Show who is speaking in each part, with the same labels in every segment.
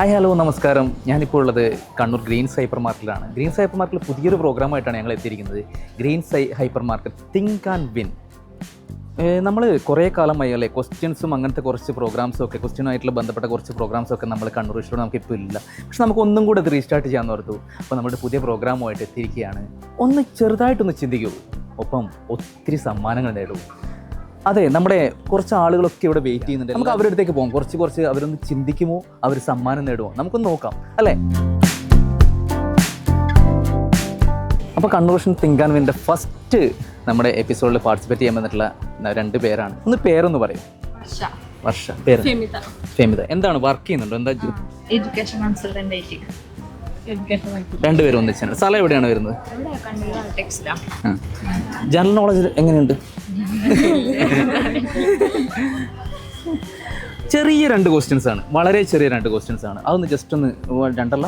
Speaker 1: Hi hello നമസ്കാരം. ഞാനിപ്പോൾ ഉള്ളത് കണ്ണൂർ ഗ്രീൻസ് ഹൈപ്പർ മാർക്കറ്റിലാണ്. ഗ്രീൻസ് ഹൈപ്പർ മാർക്കറ്റിൽ പുതിയൊരു പ്രോഗ്രാമായിട്ടാണ് ഞങ്ങൾ എത്തിയിരിക്കുന്നത്. Greens hypermarket think and win. നമ്മൾ കുറേ കാലമായി അല്ലേ ക്വസ്റ്റ്യൻസും അങ്ങനത്തെ കുറച്ച് പ്രോഗ്രാംസും ഒക്കെ ക്വസ്റ്റ്യനുമായിട്ടുള്ള ബന്ധപ്പെട്ട കുറച്ച് പ്രോഗ്രാംസൊക്കെ നമ്മൾ കണ്ണൂർ ഇഷ്ടം നമുക്കിപ്പോൾ ഇല്ല. പക്ഷെ നമുക്ക് ഒന്നും കൂടെ അത് റീസ്റ്റാർട്ട് ചെയ്യാമെന്ന് ഓർത്തു. അപ്പോൾ നമ്മുടെ പുതിയ പ്രോഗ്രാമുമായിട്ട് എത്തിയിരിക്കുകയാണ്. ഒന്ന് ചെറുതായിട്ടൊന്ന് ചിന്തിക്കൂ, ഒപ്പം ഒത്തിരി സമ്മാനങ്ങൾ നേടൂ. അതെ, നമ്മുടെ കുറച്ച് ആളുകളൊക്കെ ഇവിടെ വെയിറ്റ് ചെയ്യുന്നുണ്ട്. നമുക്ക് അവരുടെ അടുത്തേക്ക് പോകാം. കുറച്ച് അവരൊന്ന് ചിന്തിക്കുമോ, അവർ സമ്മാനം നേടുമോ, നമുക്കൊന്ന് നോക്കാം അല്ലേ. അപ്പോൾ കൺവേർഷൻ തിങ്ക് ആൻഡ് വിൻ്റെ ഫസ്റ്റ് നമ്മുടെ എപ്പിസോഡിൽ പാർട്ടിസിപ്പേറ്റ് ചെയ്യാൻ വന്നിട്ടുള്ള 2 പേരാണ്. പേരൊന്ന് പറയും. വർഷ. പേര് ഫെമിത. എന്താണ് വർക്ക് ചെയ്യുന്നുണ്ടോ? എന്താ?
Speaker 2: Education consultant.
Speaker 1: രണ്ടുപേരും ഒന്നിച്ചാണ്. സ്ഥലം എവിടെയാണ് വരുന്നത്? ജനറൽ നോളജ് എങ്ങനെയുണ്ട്? ചെറിയ 2 ക്വസ്റ്റ്യൻസ് ആണ്, വളരെ ചെറിയ 2 ക്വസ്റ്റ്യൻസ് ആണ്. അതൊന്ന് ജസ്റ്റ് ഒന്ന്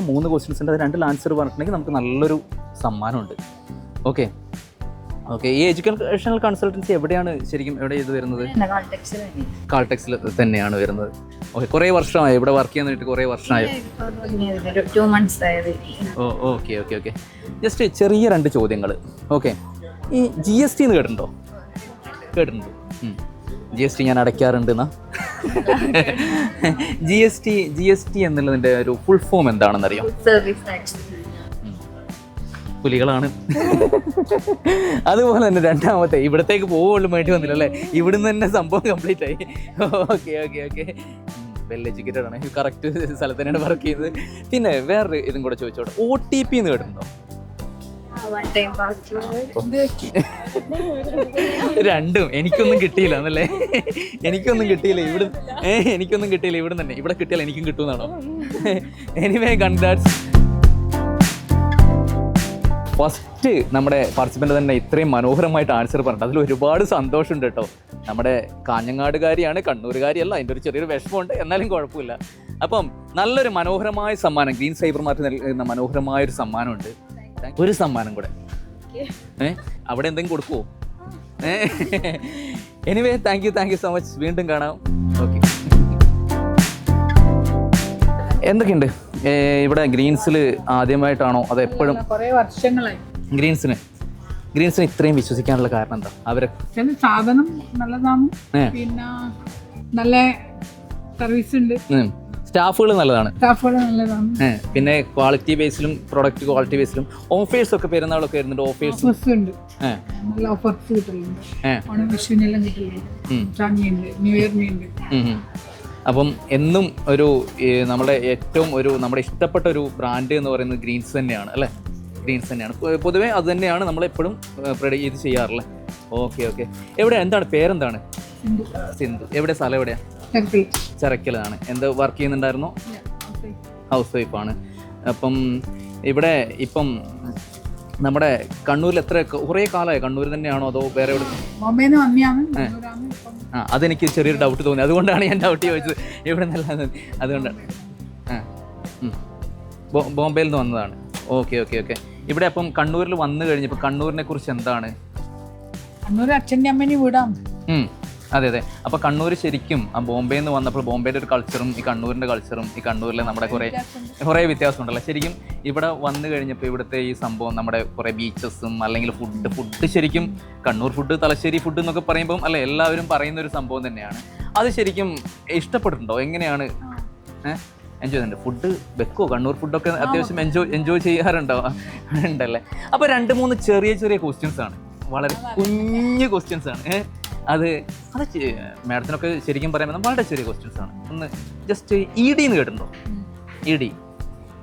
Speaker 1: 3 ക്വസ്റ്റ്യൻസ് ഉണ്ട്. അത് 2 ആൻസർ പറഞ്ഞിട്ടുണ്ടെങ്കിൽ നമുക്ക് നല്ലൊരു സമ്മാനമുണ്ട്. ഓക്കെ. ഈ എഡ്യൂക്കേഷണൽ കൺസൾട്ടൻസി എവിടെയാണ് ശരിക്കും ഇത് വരുന്നത്? കാൾടെക്സിൽ തന്നെയാണ് വരുന്നത്. ഓക്കെ. കുറേ വർഷമായി ഇവിടെ വർക്ക് ചെയ്യാൻ വേണ്ടിയിട്ട്? കുറേ വർഷമായി. ഓക്കെ. ജസ്റ്റ് ചെറിയ 2 ചോദ്യങ്ങൾ. ഓക്കെ. ഈ GST എന്ന് കേട്ടിട്ടുണ്ടോ? GST ഞാൻ അടയ്ക്കാറുണ്ട് എന്നാ. GST എന്നുള്ളതിൻ്റെ ഒരു ഫുൾ ഫോം എന്താണെന്നറിയാം? പുലികളാണ്. അതുപോലെ തന്നെ രണ്ടാമത്തെ, ഇവിടത്തേക്ക് പോവുള്ളൂ വേണ്ടി വന്നില്ല അല്ലേ, ഇവിടുന്ന് തന്നെ സംഭവം കംപ്ലീറ്റ് ആയി. ഓക്കെ. വെൽ എഡ്യൂക്കേറ്റഡ് ആണ്, കറക്റ്റ് സ്ഥലത്ത് തന്നെയാണ് വർക്ക് ചെയ്തത്. പിന്നെ വേറൊരു ഇതും കൂടെ ചോദിച്ചോട്ടെ, OTP എന്ന് കേട്ടിട്ടുണ്ടോ? രണ്ടും എനിക്കൊന്നും കിട്ടിയില്ല എന്നല്ലേ? എനിക്കൊന്നും കിട്ടിയില്ല ഇവിടെ തന്നെ. ഇവിടെ കിട്ടിയാൽ എനിക്കും കിട്ടുമെന്നാണോ? Anyway, congrats. ഫസ്റ്റ് നമ്മുടെ പാർട്ടിസിപ്പൻ്റ് തന്നെ ഇത്രയും മനോഹരമായിട്ട് ആൻസർ പറഞ്ഞിട്ട് അതിൽ ഒരുപാട് സന്തോഷമുണ്ട് കേട്ടോ. നമ്മുടെ കാഞ്ഞങ്ങാടുകാരിയാണ്, കണ്ണൂരുകാരിയല്ല. അതിൻ്റെ ഒരു ചെറിയൊരു വിഷമമുണ്ട്, എന്നാലും കുഴപ്പമില്ല. അപ്പം നല്ലൊരു മനോഹരമായ സമ്മാനം ഗ്രീൻ സൈബർ മാർക്കറ്റ് നൽകുന്ന മനോഹരമായൊരു സമ്മാനമുണ്ട്. ഒരു സമ്മാനം കൂടെ അവിടെ എന്തെങ്കിലും കൊടുക്കുമോ? Anyway, thank you so much. വീണ്ടും കാണാം. ഓക്കെ. എന്തൊക്കെയുണ്ട് ഇവിടെ ഗ്രീൻസിൽ? ആദ്യമായിട്ടാണോ അതോ എപ്പോഴും?
Speaker 2: കുറേ വർഷങ്ങളായി.
Speaker 1: ഗ്രീൻസിന് ഇത്രയും വിശ്വസിക്കാനുള്ള കാരണം എന്താ? അവരെ
Speaker 2: സാധനം നല്ലതാണ്, പിന്നെ നല്ല സർവീസ് ഉണ്ട്,
Speaker 1: സ്റ്റാഫുകൾ നല്ലതാണ്, പിന്നെ ക്വാളിറ്റി ബേസിലും പ്രൊഡക്റ്റ് ക്വാളിറ്റി ബേസിലും ഓഫേഴ്സ് ഒക്കെ പെരുന്നാളൊക്കെ വരുന്നുണ്ട്. ഓഫേഴ്സ് ഉണ്ട്,
Speaker 2: നല്ല ഓഫേഴ്സ് കിട്ടുന്നുണ്ട്. വിഷുവിനെല്ലാം കിട്ടുന്നുണ്ട്, ന്യൂ ഇയറിനുണ്ട്.
Speaker 1: അപ്പം എന്നും ഒരു നമ്മുടെ ഏറ്റവും നമ്മുടെ ഇഷ്ടപ്പെട്ട ഒരു ബ്രാൻഡ് എന്ന് പറയുന്നത് ഗ്രീൻസ് തന്നെയാണ് അല്ലേ? ഗ്രീൻസ് തന്നെയാണ് പൊതുവേ, അത് തന്നെയാണ് നമ്മളെപ്പോഴും ഇത് ചെയ്യാറുള്ളത്. ഓക്കെ. എന്താണ് പേരെന്താണ്? സിന്ധു. എവിടെ സ്ഥലം? എവിടെയാ? ചിറക്കലാണ്. എന്ത് വർക്ക് ചെയ്യുന്നുണ്ടായിരുന്നോ? ഹൗസ് വൈഫാണ്. അപ്പം ഇവിടെ ഇപ്പം നമ്മുടെ കണ്ണൂരിൽ കുറേ കാലമായി കണ്ണൂർ തന്നെയാണോ അതോ വേറെ എവിടെ? അതെനിക്ക് ചെറിയൊരു ഡൗട്ട് തോന്നി, അതുകൊണ്ടാണ് ഞാൻ ഡൗട്ട് ചോദിച്ചത്. ഇവിടെ നല്ല അതുകൊണ്ടാണ്. ബോംബെയിൽ നിന്ന് വന്നതാണ്. ഓക്കെ. ഇവിടെ അപ്പം കണ്ണൂരിൽ വന്നു കഴിഞ്ഞപ്പോൾ കണ്ണൂരിനെ കുറിച്ച് എന്താണ്?
Speaker 2: കണ്ണൂർ അച്ഛൻ്റെ അമ്മേനെ വീടാണ്.
Speaker 1: അതെ. അപ്പോൾ കണ്ണൂർ ശരിക്കും ബോംബെയിൽ നിന്ന് വന്നപ്പോൾ ബോംബെയുടെ ഒരു കൾച്ചറും ഈ കണ്ണൂരിൻ്റെ കൾച്ചറും ഈ കണ്ണൂരിലെ നമ്മുടെ കുറേ വ്യത്യാസമുണ്ടല്ലോ. ശരിക്കും ഇവിടെ വന്നു കഴിഞ്ഞപ്പോൾ ഇവിടുത്തെ ഈ സംഭവം നമ്മുടെ കുറേ ബീച്ചസും അല്ലെങ്കിൽ ഫുഡ് ശരിക്കും കണ്ണൂർ ഫുഡ്, തലശ്ശേരി ഫുഡ് എന്നൊക്കെ പറയുമ്പം അല്ലേ എല്ലാവരും പറയുന്ന ഒരു സംഭവം തന്നെയാണ്. അത് ശരിക്കും ഇഷ്ടപ്പെട്ടിട്ടുണ്ടോ? എങ്ങനെയാണ് എൻജോയ് ചെയ്യുന്നുണ്ട്? ഫുഡ് വെക്കുമോ? കണ്ണൂർ ഫുഡൊക്കെ അത്യാവശ്യം എൻജോയ് ചെയ്യാറുണ്ടോ? ഉണ്ടല്ലേ. അപ്പോൾ 2-3 ചെറിയ ക്വസ്റ്റ്യൻസ് ആണ്, വളരെ കുഞ്ഞു ക്വസ്റ്റ്യൻസ് ആണ്. അത് മാഡത്തിനൊക്കെ ശരിക്കും പറയുമ്പോൾ വളരെ ചെറിയ ക്വസ്റ്റ്യൻസ് ആണ്. ഒന്ന് ജസ്റ്റ് ED എന്ന് കേട്ടിട്ടുണ്ടോ?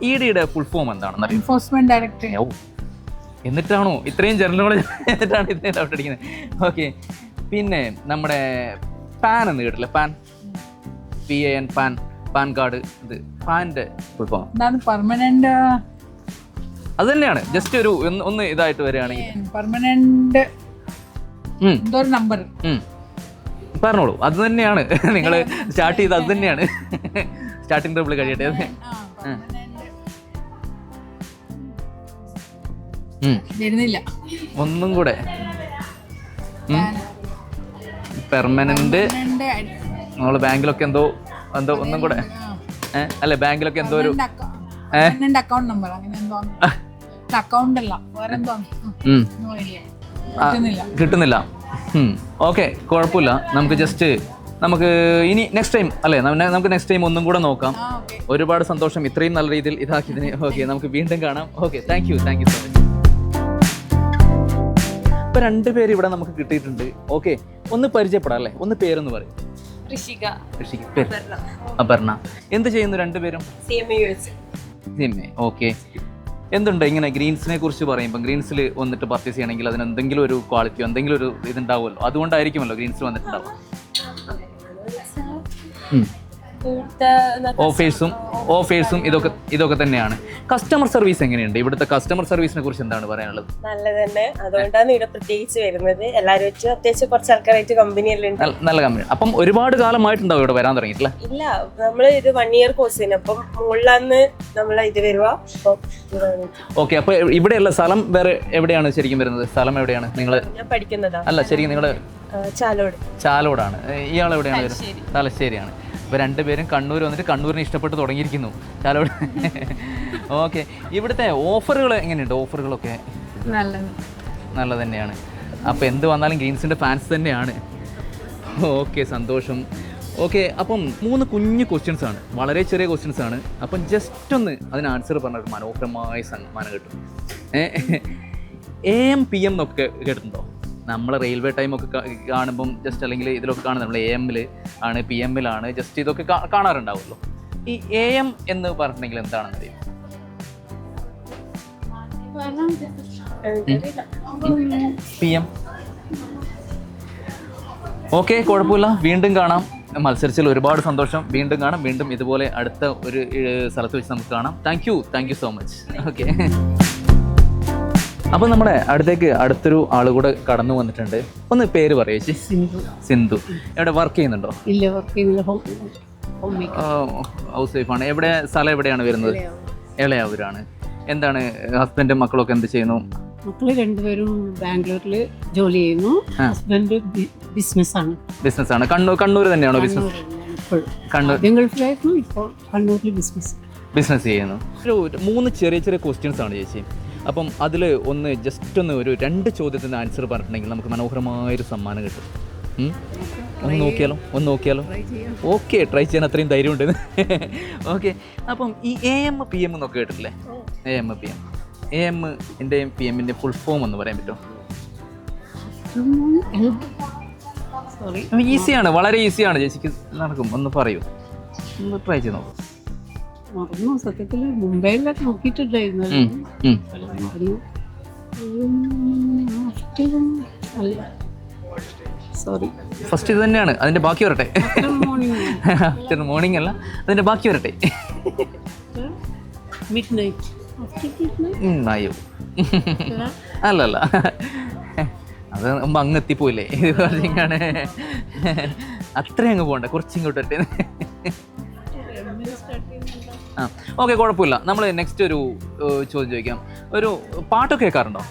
Speaker 1: EDയുടെ ഫുൾ ഫോം എന്താണെന്ന് അറിയാം?
Speaker 2: Enforcement Directorate.
Speaker 1: എന്നിട്ടാണോ ഇത്രയും ജനറൽ നോളജ്? എന്നിട്ടാണ് ഇത്രയും ഡൗട്ട് അടിക്കുന്നത്? ഓക്കെ. പിന്നെ നമ്മുടെ പാൻ എന്ന് കേട്ടില്ല? PAN pan card. ഇത് പാൻ്റെ ഫുൾ ഫോം
Speaker 2: പെർമനന്റ്.
Speaker 1: അത് തന്നെയാണ്. ജസ്റ്റ് ഒരു ഒന്ന് ഇതായിട്ട് വരികയാണെങ്കിൽ
Speaker 2: പെർമനന്റ് നമ്പർ
Speaker 1: പറഞ്ഞോളൂ. അത് തന്നെയാണ് നിങ്ങൾ സ്റ്റാർട്ട് ചെയ്ത്, അത് തന്നെയാണ് സ്റ്റാർട്ടിംഗ് ട്രബിൾ കഴിയട്ടെ. ഒന്നും കൂടെ പെർമനന്റ്. നമ്മൾ ബാങ്കിലൊക്കെ എന്തോ ഒന്നും കൂടെ അല്ലെ ബാങ്കിലൊക്കെ എന്തോ ഒരു
Speaker 2: അക്കൗണ്ട് നമ്പർ അങ്ങനെ എന്തോ അക്കൗണ്ട് അല്ല വേറെ എന്തോ
Speaker 1: കിട്ടുന്നില്ല. ഓക്കെ, കുഴപ്പമില്ല. നമുക്ക് ജസ്റ്റ് നമുക്ക് ഇനി നെക്സ്റ്റ് ടൈം അല്ലേ, നമുക്ക് നെക്സ്റ്റ് ടൈം ഒന്നും കൂടെ നോക്കാം. ഒരുപാട് സന്തോഷം ഇത്രയും നല്ല രീതിയിൽ ഇതാക്കിയതിന്. ഓക്കെ, നമുക്ക് വീണ്ടും കാണാം. Okay, thank you so much. ഇപ്പൊ 2 പേര് ഇവിടെ നമുക്ക് കിട്ടിയിട്ടുണ്ട്. ഓക്കെ, ഒന്ന് പരിചയപ്പെടാം അല്ലേ, ഒന്ന് പേരൊന്ന് പറയും.
Speaker 3: ഋഷിക,
Speaker 1: അപർണ. എന്ത് ചെയ്യുന്നു 2 പേരും? CMA. ഓക്കെ, എന്തുണ്ട് ഇങ്ങനെ ഗ്രീൻസിനെ കുറിച്ച് പറയുമ്പോൾ ഗ്രീൻസിൽ വന്നിട്ട് പർച്ചേസ് ചെയ്യണമെങ്കിൽ അതിന് എന്തെങ്കിലും ഒരു ക്വാളിറ്റിയോ എന്തെങ്കിലും ഒരു ഇതുണ്ടാവുമല്ലോ, അതുകൊണ്ടായിരിക്കുമല്ലോ ഗ്രീൻസിൽ വന്നിട്ടുണ്ടാവും. ഓഫേഴ്സും ഇതൊക്കെ തന്നെയാണ്. കസ്റ്റമർ സർവീസ് എങ്ങനെയുണ്ട്? ഇവിടുത്തെ കസ്റ്റമർ സർവീസിനെ കുറിച്ച് എന്താണ് പറയാനുള്ളത്?
Speaker 4: നല്ലത് തന്നെ, അതുകൊണ്ടാണ് ഇവിടെ പ്രത്യേകിച്ച് വരുന്നത്. എല്ലാവരും വെച്ച് അത്യാവശ്യം കുറച്ച് ആൾക്കാരായിട്ട് കമ്പനിയെല്ലാം
Speaker 1: നല്ല കമ്പനി. അപ്പം ഒരുപാട് കാലമായിട്ടുണ്ടാവും ഇവിടെ വരാൻ തുടങ്ങിയിട്ടില്ല?
Speaker 4: ഇല്ല, നമ്മള് ഇത് 1 ഇയർ കോഴ്സിന്, അപ്പം മുകളിലാന്ന് നമ്മളെ ഇത് വരുവാ.
Speaker 1: ഓക്കെ, അപ്പൊ ഇവിടെയുള്ള സ്ഥലം വേറെ എവിടെയാണ് ശരിക്കും വരുന്നത്? സ്ഥലം എവിടെയാണ് നിങ്ങൾ?
Speaker 4: ഞാൻ പഠിക്കുന്നതാ.
Speaker 1: അല്ല, ശരിക്കും നിങ്ങള് ചാലോടാണ്. ഇയാൾ എവിടെയാണ് വരുന്നത്? തലശ്ശേരിയാണ്. ഇപ്പൊ 2 പേരും കണ്ണൂർ വന്നിട്ട് കണ്ണൂരിനെ ഇഷ്ടപ്പെട്ട് തുടങ്ങിയിരിക്കുന്നു. ചാലോട്. ഓക്കെ, ഇവിടുത്തെ ഓഫറുകൾ എങ്ങനെയുണ്ട്? ഓഫറുകളൊക്കെ നല്ല തന്നെയാണ്. അപ്പോൾ എന്ത് വന്നാലും ഗ്രീൻസിൻ്റെ ഫാൻസ് തന്നെയാണ്. ഓക്കെ, സന്തോഷം. ഓക്കെ, അപ്പം 3 കുഞ്ഞു ക്വസ്റ്റ്യൻസ് ആണ്, വളരെ ചെറിയ ക്വസ്റ്റ്യൻസ് ആണ്. അപ്പം ജസ്റ്റ് ഒന്ന് അതിന് ആൻസർ പറഞ്ഞിട്ട് മനോഹരമായ സമ്മാനം കിട്ടും. AM PM എന്നൊക്കെ കേട്ടിട്ടുണ്ടോ? നമ്മൾ റെയിൽവേ ടൈമൊക്കെ കാണുമ്പം ജസ്റ്റ് അല്ലെങ്കിൽ ഇതിലൊക്കെ കാണുന്നത് നമ്മൾ AM ആണ്, PM ജസ്റ്റ് ഇതൊക്കെ കാണാറുണ്ടാവുമല്ലോ. ഈ AM എന്ന് പറഞ്ഞിട്ടുണ്ടെങ്കിൽ എന്താണെന്ന് അറിയാം? PM. ഓക്കെ, കുഴപ്പമില്ല. വീണ്ടും കാണാം. മത്സരിച്ചതിൽ ഒരുപാട് സന്തോഷം. വീണ്ടും കാണാം. വീണ്ടും ഇതുപോലെ അടുത്ത ഒരു സ്ഥലത്ത് വെച്ച് നമുക്ക് കാണാം. Thank you so much. Okay, അപ്പോൾ നമ്മുടെ അടുത്തൊരു ആൾ കൂടെ കടന്നു വന്നിട്ടുണ്ട്. ഒന്ന് പേര് പറയൂ ചേച്ചി. സിന്ധു. എവിടെ വർക്ക് ചെയ്യുന്നുണ്ടോ?
Speaker 3: ഇല്ല, വർക്ക് ചെയ്യുന്നില്ല.
Speaker 1: ഹൗസ് വൈഫാണ്. എവിടെ സ്ഥലം എവിടെയാണ് വരുന്നത്? ഇളയാവൂരാണ്. എന്താണ് ഹസ്ബൻഡും മക്കളൊക്കെ എന്ത് ചെയ്യുന്നു?
Speaker 3: മക്കള് 2 പേരും ബാംഗ്ലൂരിൽ ജോലി ചെയ്യുന്നു. ഹസ്ബൻഡ് ബിസിനസ്സാണ്. കണ്ണൂർ തന്നെയാണോ ബിസിനസ്? ഗൾഫിലായിരുന്നു, ഇപ്പോൾ കണ്ണൂരിൽ ബിസിനസ്
Speaker 1: ചെയ്യുന്നു. ഒരു 3 ചെറിയ ക്വസ്റ്റ്യൻസ് ആണ് ചേച്ചി. അപ്പം അതിൽ ഒന്ന് ജസ്റ്റ് ഒരു 2 ചോദ്യത്തിന് ആൻസർ പറഞ്ഞിട്ടുണ്ടെങ്കിൽ നമുക്ക് മനോഹരമായൊരു സമ്മാനം കിട്ടും. ഒന്ന് നോക്കിയാലോ? ഓക്കെ, ട്രൈ ചെയ്യാൻ അത്രയും ധൈര്യമുണ്ട്. ഓക്കെ, അപ്പം ഈ AM PM എന്നൊക്കെ കേട്ടിട്ടില്ലേ? AM PM. AMൻ്റെയും PMൻ്റെയും ഫുൾ ഫോം ഒന്ന് പറയാൻ പറ്റുമോ? ഈസിയാണ്, വളരെ ഈസിയാണ്. ചേച്ചിക്ക് നടക്കും. ഒന്ന് പറയൂ, ഒന്ന് ട്രൈ ചെയ്ത് നോക്കും.
Speaker 3: സത്യത്തിൽ മുംബൈയിലൊക്കെ നോക്കിയിട്ടുണ്ടായിരുന്നു.
Speaker 1: ഫസ്റ്റ് ഇത് തന്നെയാണ്. അതിന്റെ ബാക്കി വരട്ടെ. ആഫ്റ്റർ മോർണിംഗ് അല്ല, അതിന്റെ ബാക്കി വരട്ടെ. അയ്യോ, അല്ലല്ല, അത് അങ്ങ് എത്തിപ്പോയില്ലേ? ഇത് പറഞ്ഞാണ് അത്രയും അങ്ങ് പോകണ്ട, കുറച്ചിങ്ങോട്ട് വരട്ടെ. ഓക്കെ, കുഴപ്പമില്ല. നമ്മൾ നെക്സ്റ്റ് ഒരു ചോദ്യം ചോദിക്കാം. ഒരു പാട്ടൊക്കെ കേൾക്കാറുണ്ടോ?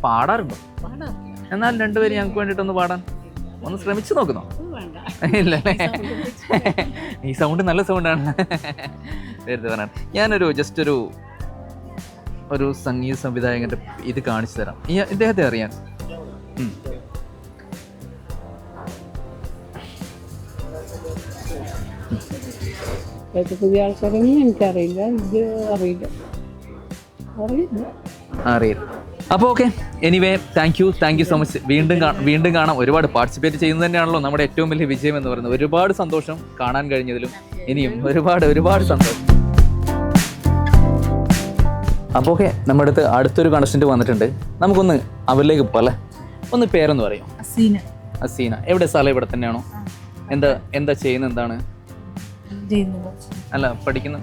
Speaker 1: പാടാറുണ്ടോ? എന്നാൽ 2 പേര് ഞങ്ങൾക്ക് വേണ്ടിയിട്ടൊന്ന് പാടാൻ ഒന്ന് ശ്രമിച്ചു നോക്കുന്നോ? ഇല്ലല്ലേ? ഈ സൗണ്ട് നല്ല സൗണ്ടാണ്. വെറുതെ പറഞ്ഞാൽ ഞാനൊരു ജസ്റ്റ് ഒരു സംഗീത സംവിധായകൻ്റെ ഇത് കാണിച്ചു തരാം. ഇദ്ദേഹത്തെ അറിയാൻ?
Speaker 3: പുതിയ ആൾക്കാരൊന്നും എനിക്കറിയില്ല. ഇത് അറിയില്ല.
Speaker 1: അപ്പോൾ okay, anyway thank you so much. വീണ്ടും കാണാം. ഒരുപാട് പാർട്ടിസിപ്പേറ്റ് ചെയ്യുന്നത് തന്നെയാണല്ലോ നമ്മുടെ ഏറ്റവും വലിയ വിജയം എന്ന് പറയുന്നത്. ഒരുപാട് സന്തോഷം കാണാൻ കഴിഞ്ഞതിലും. ഇനിയും ഒരുപാട് സന്തോഷം. അപ്പോൾ ഓക്കെ, നമ്മുടെ അടുത്തൊരു കണ്ടസ്റ്റന്റ് വന്നിട്ടുണ്ട്. നമുക്കൊന്ന് അവരിലേക്ക് പോകാം. ഒന്ന് പേരൊന്ന് പറയും. അസീന. എവിടെ സ്ഥലം? ഇവിടെ തന്നെയാണോ? എന്താ ചെയ്യുന്നത്? എന്താണ്? അല്ല, പഠിക്കുന്ന?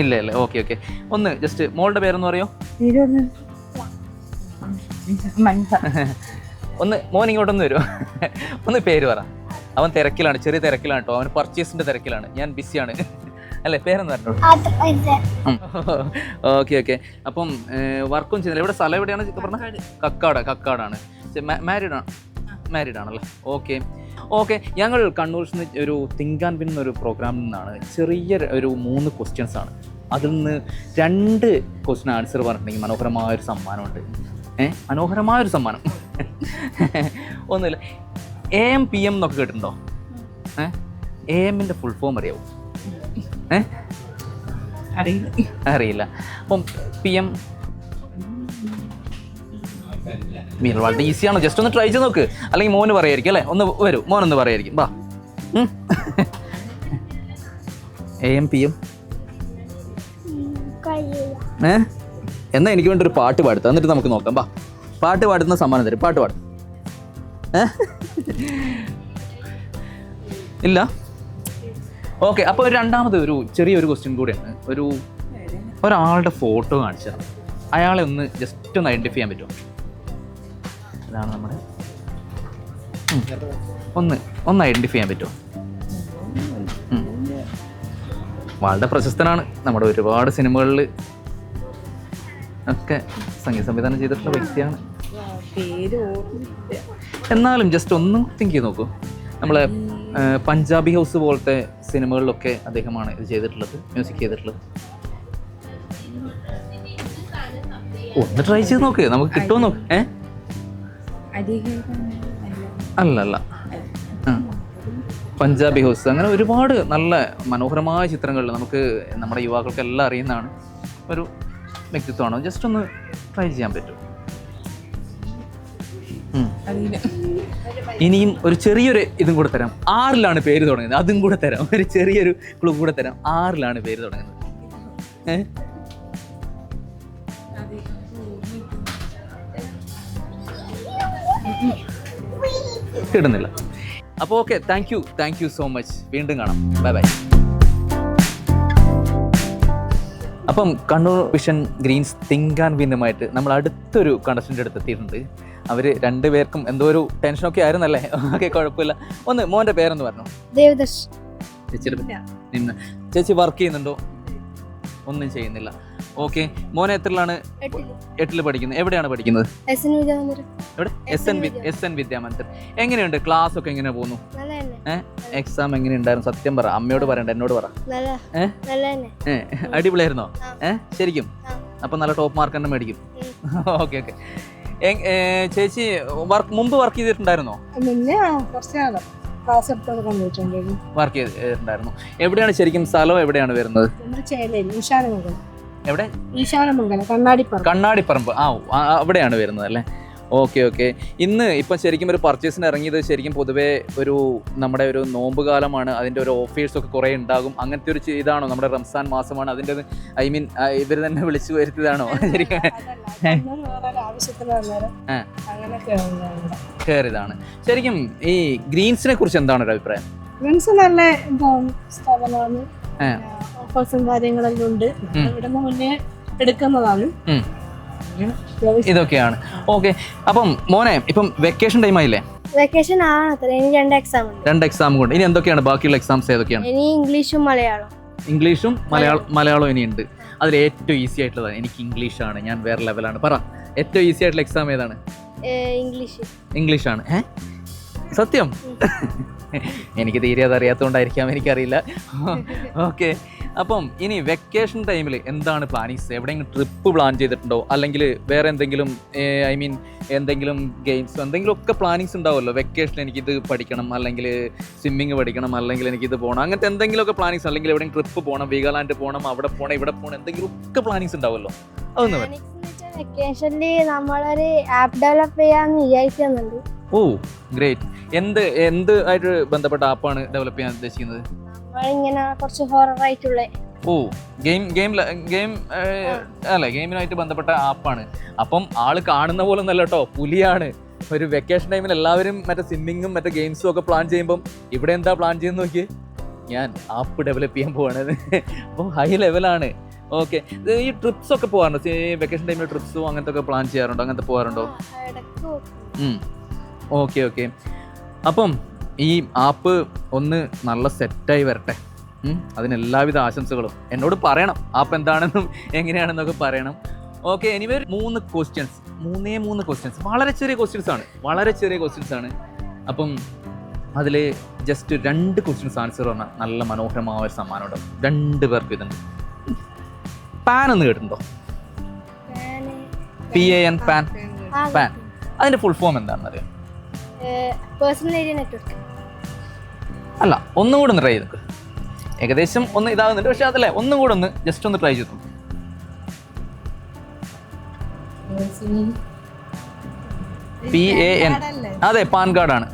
Speaker 1: ഇല്ല. ഓക്കെ. ഒന്ന് ജസ്റ്റ് മോളുടെ പേരൊന്ന് പറയോ? ഒന്ന് മോൻ ഇങ്ങോട്ടൊന്ന് വരുമോ? ഒന്ന് പേര് പറ. അവൻ തിരക്കിലാണ്, ചെറിയ തിരക്കിലാണ് കേട്ടോ. അവൻ പർച്ചേസിന്റെ തിരക്കിലാണ്. ഞാൻ ബിസിയാണ്. അല്ലേ? പേരെന്ന് പറഞ്ഞോ. ഓക്കെ. അപ്പം വർക്കും ചെയ്യുന്നില്ല. ഇവിടെ സ്ഥലം എവിടെയാണ് പറഞ്ഞത്? കക്കാടാണ്. മാരീഡ് ആണ്? മാരീഡ് ആണല്ലേ? ഓക്കെ ഞങ്ങൾ കണ്ണൂരിൽ നിന്ന് ഒരു തിങ്ക് ആൻഡ് വിൻ എന്നൊരു പ്രോഗ്രാമിൽ നിന്നാണ് ചെറിയ ഒരു 3 ക്വസ്റ്റ്യൻസ് ആണ്. അതിൽ നിന്ന് 2 ക്വസ്റ്റ്യൻ ആൻസർ പറഞ്ഞിട്ടുണ്ടെങ്കിൽ മനോഹരമായൊരു സമ്മാനമുണ്ട്. മനോഹരമായൊരു സമ്മാനം. ഒന്നുമില്ല, AM PM എന്നൊക്കെ കേട്ടിട്ടുണ്ടോ? AMൻ്റെ ഫുൾ ഫോം അറിയാവോ? അറിയില്ല. അപ്പം PM മീൻ വളരെ ഈസിയാണ്, ജസ്റ്റ് ഒന്ന് ട്രൈ ചെയ്ത് നോക്ക്. അല്ലെങ്കിൽ മോന് പറയായിരിക്കും അല്ലേ? ഒന്ന് വരൂ, മോനൊന്ന് പറയായിരിക്കും. വാ. AM PM എന്നാ എനിക്ക് വേണ്ടി ഒരു പാട്ട് പാടുത്ത, എന്നിട്ട് നമുക്ക് നോക്കാം. വാ, പാട്ട് പാടുന്ന സമ്മാനം തരും. പാട്ട് പാടും. ഇല്ല? ഓക്കെ, അപ്പോൾ രണ്ടാമത് ഒരു ചെറിയൊരു ക്വസ്റ്റ്യൻ കൂടെയാണ്. ഒരാളുടെ ഫോട്ടോ കാണിച്ചാൽ അയാളെ ഒന്ന് ജസ്റ്റ് ഒന്ന് ഐഡൻറ്റിഫൈ ചെയ്യാൻ പറ്റുമോ? ഇതാണ് നമ്മുടെ ഒന്ന് ഐഡൻറ്റിഫൈ ചെയ്യാൻ പറ്റുമോ? വളരെ പ്രശസ്തനാണ്, നമ്മുടെ ഒരുപാട് സിനിമകളിൽ ഒക്കെ സംഗീത സംവിധാനം ചെയ്തിട്ടുള്ള വ്യക്തിയാണ്. എന്നാലും ജസ്റ്റ് ഒന്നും തിങ്ക് ചെയ്ത് നോക്കൂ. നമ്മളെ പഞ്ചാബി ഹൗസ് പോലത്തെ സിനിമകളിലൊക്കെ അദ്ദേഹമാണ് ഇത് ചെയ്തിട്ടുള്ളത്, മ്യൂസിക് ചെയ്തിട്ടുള്ളത്. ഒന്ന് ട്രൈ ചെയ്ത് നോക്ക്, നമുക്ക് കിട്ടുമോ നോക്ക്. അല്ല പഞ്ചാബി ഹൗസ്, അങ്ങനെ ഒരുപാട് നല്ല മനോഹരമായ ചിത്രങ്ങളിൽ നമുക്ക് നമ്മുടെ യുവാക്കൾക്ക് എല്ലാം അറിയുന്നതാണ് ഒരു വ്യക്തിത്വമാണ്. ജസ്റ്റ് ഒന്ന് ട്രൈ ചെയ്യാൻ പറ്റും. ഇനിയും ഒരു ചെറിയൊരു ഇതും കൂടെ തരാം. 6ലാണ് പേര് തുടങ്ങുന്നത്, അതും കൂടെ തരാം. ഒരു ചെറിയൊരു ക്ലൂ കൂടെ തരാം. 6ലാണ് പേര് തുടങ്ങുന്നത്. കിട്ടുന്നില്ല. അപ്പോൾ okay, thank you so much. വീണ്ടും കാണാം. ബൈ. അപ്പം Kannur Vision Greens think and വിന്നുമായിട്ട് നമ്മൾ അടുത്തൊരു കണ്ടസ്റ്റൻ്റ് അടുത്ത് എത്തിയിട്ടുണ്ട്. അവർ 2 പേർക്കും എന്തോ ഒരു ടെൻഷനൊക്കെ ആയിരുന്നല്ലേ? ഓക്കെ, കുഴപ്പമില്ല. ഒന്ന് മോൻ്റെ പേരെന്ന് പറഞ്ഞു.
Speaker 5: ദേവദർശ്.
Speaker 1: ചേച്ചി വർക്ക് ചെയ്യുന്നുണ്ടോ? ഒന്നും ചെയ്യുന്നില്ല. ഓക്കെ, മോനെ എത്രയിലാണ്? 8ൽ പഠിക്കുന്നത്. എവിടെയാണ് പഠിക്കുന്നത്? എവിടെ? SN വിദ്യാമന്ദിർ. എങ്ങനെയുണ്ട് ക്ലാസ് ഒക്കെ? എങ്ങനെ പോകുന്നു? എക്സാം എങ്ങനെ ഉണ്ടായിരുന്നു? സത്യം പറ, അമ്മയോട് പറയണ്ട, എന്നോട് പറ. അടിപൊളിയായിരുന്നോ? ശരിക്കും? അപ്പൊ നല്ല ടോപ്പ് മാർക്ക് തന്നെ മേടിക്കും. ഓക്കെ. ചേച്ചി മുമ്പ് വർക്ക് ചെയ്തിട്ടുണ്ടായിരുന്നോ? വർക്ക് ചെയ്തിട്ടുണ്ടായിരുന്നു. എവിടെയാണ് ശരിക്കും സ്ഥലം? എവിടെയാണ് വരുന്നത്? എവിടെ? കണ്ണാടിപ്പറമ്പ്. അവിടെയാണ് വരുന്നത് അല്ലേ? ഓക്കെ. ഇന്ന് ഇപ്പം ശരിക്കും ഒരു പർച്ചേസിന് ഇറങ്ങിയത് ശരിക്കും പൊതുവേ നമ്മുടെ ഒരു നോമ്പ് കാലമാണ്. അതിൻ്റെ ഒരു ഓഫേഴ്സൊക്കെ കുറേ ഉണ്ടാകും. അങ്ങനത്തെ ഒരു ഇതാണോ? നമ്മുടെ റംസാൻ മാസമാണ്, അതിൻ്റെ ഇവർ തന്നെ വിളിച്ചു വരുത്തിയതാണോ ശരിക്കും? കയറിയതാണ്. ശരിക്കും ഈ ഗ്രീൻസിനെ കുറിച്ച് എന്താണ് ഒരു അഭിപ്രായം?
Speaker 3: ഗ്രീൻസ് നല്ല സ്ഥാപനമാണ്, ഓഫേഴ്സും കാര്യങ്ങളെല്ലാം ഉണ്ട്. ഇവിടെ മുന്നേ എടുക്കുന്നതാണ്.
Speaker 1: ഇതൊക്കെയാണ്. ഓക്കെ, അപ്പം മോനെ ഇപ്പം വെക്കേഷൻ ടൈം ആയില്ലേ?
Speaker 5: വെക്കേഷൻ ആണ്. ഇനി 2 എക്സാം
Speaker 1: കൊണ്ട് ഇനി എന്തൊക്കെയാണ് ബാക്കിയുള്ള എക്സാംസ്? ഏതൊക്കെയാണ്?
Speaker 5: ഇനി ഇംഗ്ലീഷും
Speaker 1: മലയാളവും ഇനിയുണ്ട്. അതിൽ ഏറ്റവും ഈസി ആയിട്ടുള്ളതാണ്. എനിക്ക് ഇംഗ്ലീഷാണ്, ഞാൻ വേറെ ലെവലാണ്. പറ, ഏറ്റവും ഈസി ആയിട്ടുള്ള എക്സാം ഏതാണ്? ഇംഗ്ലീഷാണ്. സത്യം? എനിക്ക് തീരെ അതറിയാത്തതുകൊണ്ടായിരിക്കാം, എനിക്കറിയില്ല. ഓക്കെ, അപ്പം ഇനി വെക്കേഷൻ ടൈമിൽ എന്താണ് പ്ലാനിങ്സ്? എവിടെയെങ്കിലും ട്രിപ്പ് പ്ലാൻ ചെയ്തിട്ടുണ്ടോ? അല്ലെങ്കിൽ വേറെ എന്തെങ്കിലും എന്തെങ്കിലും ഗെയിംസ് എന്തെങ്കിലുമൊക്കെ പ്ലാനിങ്സ് ഉണ്ടാവുമല്ലോ വെക്കേഷനിൽ? എനിക്കിത് പഠിക്കണം, അല്ലെങ്കിൽ സ്വിമ്മിങ് പഠിക്കണം, അല്ലെങ്കിൽ എനിക്കിത് പോകണം, അങ്ങനത്തെ എന്തെങ്കിലുമൊക്കെ പ്ലാനിങ്സ്, അല്ലെങ്കിൽ എവിടെയും ട്രിപ്പ് പോകണം, വീഗാലാൻഡ് പോകണം, അവിടെ പോകണം, ഇവിടെ പോകണം, എന്തെങ്കിലുമൊക്കെ പ്ലാനിങ്സ് ഉണ്ടാവുമല്ലോ? അതൊന്നും വേണം.
Speaker 5: വെക്കേഷനിൽ നമ്മളൊരു ആപ്പ് ഡെവലപ്പ് ചെയ്യാന്ന് വിചാരിക്കുന്നുണ്ട്.
Speaker 1: ഓ ഗ്രേറ്റ്. എന്ത് ആയിട്ട് ബന്ധപ്പെട്ട ആപ്പാണ് ഡെവലപ്പ് ചെയ്യാൻ ഉദ്ദേശിക്കുന്നത്?
Speaker 5: നമ്മളിങ്ങനെ കുറച്ച് ഹൊറർ ആയിട്ടുള്ള
Speaker 1: ഗെയിമിനായിട്ട് ബന്ധപ്പെട്ട ആപ്പാണ്. അപ്പം ആള് കാണുന്ന പോലെ ഒന്നല്ല കേട്ടോ, പുലിയാണ്. ഒരു വെക്കേഷൻ ടൈമിൽ എല്ലാവരും മറ്റേ സ്വിമ്മിങ്ങും മറ്റേ ഗെയിംസും ഒക്കെ പ്ലാൻ ചെയ്യുമ്പം ഇവിടെ എന്താ പ്ലാൻ ചെയ്യുന്ന നോക്കി, ഞാൻ ആപ്പ് ഡെവലപ്പ് ചെയ്യാൻ പോവാണ്. അപ്പം ഹൈ ലെവലാണ്. ഓക്കെ, ഈ ട്രിപ്സ് ഒക്കെ പോകാറുണ്ടോ? വെക്കേഷൻ ടൈമിൽ ട്രിപ്സും അങ്ങനത്തെ ഒക്കെ പ്ലാൻ ചെയ്യാറുണ്ടോ? അങ്ങനത്തെ പോകാറുണ്ടോ? ഓക്കെ. അപ്പം ഈ ആപ്പ് ഒന്ന് നല്ല സെറ്റായി വരട്ടെ. അതിന് എല്ലാവിധ ആശംസകളും. എന്നോട് പറയണം ആപ്പ് എന്താണെന്നും എങ്ങനെയാണെന്നൊക്കെ പറയണം. ഓക്കെ, എനിവേ 3 ക്വസ്റ്റ്യൻസ് വളരെ ചെറിയ ക്വസ്റ്റ്യൻസ് ആണ്. അപ്പം അതിൽ ജസ്റ്റ് 2 ക്വസ്റ്റ്യൻസ് ആൻസർ പറഞ്ഞാൽ നല്ല മനോഹരമായ ഒരു സമ്മാനം ഉണ്ടാവും. 2 പേർക്ക് ഇതുണ്ട്. പാൻ എന്ന് കേട്ടിട്ടുണ്ടോ? PAN, pan. പാൻ അതിന്റെ ഫുൾ ഫോം എന്താണെന്ന് അറിയാം?
Speaker 5: Personal area network.
Speaker 1: അല്ല, ഒന്നും കൂടെ ഒന്ന് ട്രൈ ചെയ്ത് നോക്ക്. ഏകദേശം ഒന്ന് ഇതാകുന്നുണ്ട്, പക്ഷെ അതല്ലേ ഒന്നും കൂടെ ഒന്ന് ജസ്റ്റ് ഒന്ന് ട്രൈ ചെയ്തു. PAN. അതെ, പാൻ കാർഡാണ്.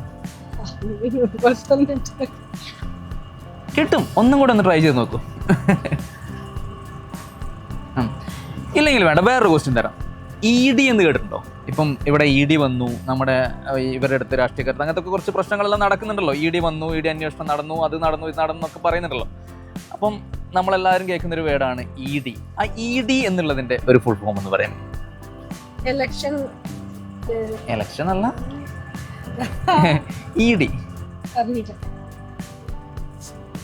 Speaker 1: കിട്ടും, ഒന്നും കൂടെ ഒന്ന് ട്രൈ ചെയ്ത് നോക്കൂ. ഇല്ലെങ്കിൽ വേണ്ട, വേറൊരു ക്വസ്റ്റ്യൻ തരാം. ED എന്ന് കേട്ടിട്ടുണ്ടോ? ഇപ്പം ഇവിടെ ED വന്നു, നമ്മുടെ ഇവരുടെ അടുത്ത് രാഷ്ട്രീയക്കാർ അങ്ങനത്തെ കുറച്ച് പ്രശ്നങ്ങളെല്ലാം നടക്കുന്നുണ്ടല്ലോ. ED വന്നു, ED അന്വേഷണം നടന്നു, അത് നടന്നു, ഇത് നടന്നു എന്നൊക്കെ പറയുന്നുണ്ടല്ലോ. അപ്പം നമ്മളെല്ലാവരും കേൾക്കുന്നൊരു വേർഡാണ് ED. ആ ED എന്നുള്ളതിന്റെ ഒരു ഫുൾ ഫോം എന്ന് പറയാം. എലക്ഷൻ അല്ല, ED.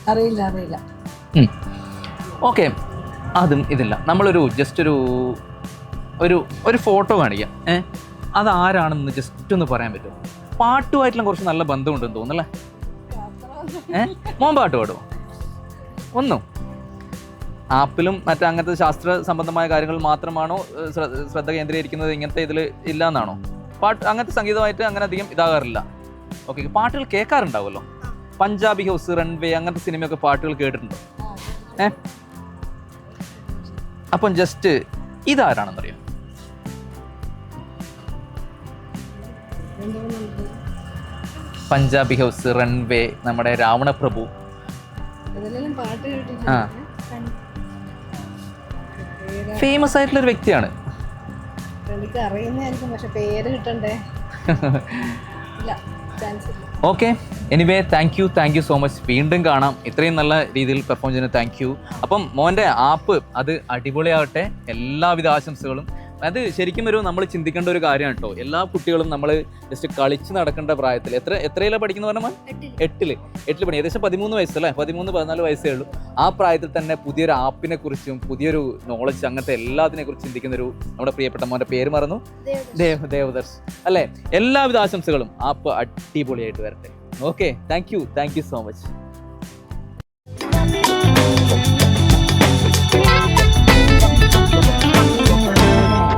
Speaker 2: അറിയില്ല.
Speaker 1: ഓക്കെ, അതും ഇതില്ല. നമ്മളൊരു ജസ്റ്റ് ഒരു ഫോട്ടോ കാണിക്കാം. അതാരാണെന്ന് ജസ്റ്റ് ഒന്ന് പറയാൻ പറ്റുമോ? പാട്ടുമായിട്ടുള്ള കുറച്ച് നല്ല ബന്ധമുണ്ടെന്ന് തോന്നുന്നല്ലേ? മോൻ പാട്ട് പാടുമോ? ഒന്നും ആപ്പിലും മറ്റേ അങ്ങനത്തെ ശാസ്ത്ര സംബന്ധമായ കാര്യങ്ങൾ മാത്രമാണോ ശ്രദ്ധ കേന്ദ്രീകരിക്കുന്നത്? ഇങ്ങനത്തെ ഇതിൽ ഇല്ല എന്നാണോ? പാട്ട് അങ്ങനത്തെ സംഗീതമായിട്ട് അങ്ങനെ അധികം ഇതാകാറില്ല. ഓക്കെ, പാട്ടുകൾ കേൾക്കാറുണ്ടാവുമല്ലോ. പഞ്ചാബി ഹൗസ്, റൺവേ അങ്ങനത്തെ സിനിമയൊക്കെ പാട്ടുകൾ കേട്ടിട്ടുണ്ടോ? അപ്പം ജസ്റ്റ് ഇതാരാണെന്നറിയോ? പഞ്ചാബി ഹൗസ്, റൺവേ, നമ്മുടെ രാവണപ്രഭു. ആ, ഫേമസ് ആയിട്ടുള്ള ഒരു വ്യക്തിയാണ്.
Speaker 3: എനിക്ക് അറിയുന്നതായിരിക്കും, പക്ഷെ പേര് കിട്ടണ്ടേ.
Speaker 1: Okay, anyway thank you so much. വീണ്ടും കാണാം. ഇത്രയും നല്ല രീതിയിൽ പെർഫോം ചെയ്യുന്ന താങ്ക് യു. അപ്പം മോൻ്റെ ആപ്പ് അത് അടിപൊളിയാവട്ടെ. എല്ലാവിധ ആശംസകളും. അത് ശരിക്കും നമ്മൾ ചിന്തിക്കേണ്ട ഒരു കാര്യമാണ് കേട്ടോ. എല്ലാ കുട്ടികളും നമ്മൾ ജസ്റ്റ് കളിച്ച് നടക്കേണ്ട പ്രായത്തിൽ എത്രയിലാണ് പഠിക്കുന്ന പറഞ്ഞാൽ? 8ൽ പഠി, ഏകദേശം 13 വയസ്സല്ലേ, 13-14 വയസ്സേ ഉള്ളൂ. ആ പ്രായത്തിൽ തന്നെ പുതിയൊരു ആപ്പിനെ കുറിച്ചും പുതിയൊരു നോളജ് അങ്ങനത്തെ എല്ലാത്തിനെ കുറിച്ച് ചിന്തിക്കുന്ന ഒരു നമ്മുടെ പ്രിയപ്പെട്ട മോൻ്റെ പേര് മറന്നു, ദേവദർശ് അല്ലേ? എല്ലാവിധ ആശംസകളും. ആപ്പ് അടിപൊളിയായിട്ട് വരട്ടെ. Okay, thank you so much.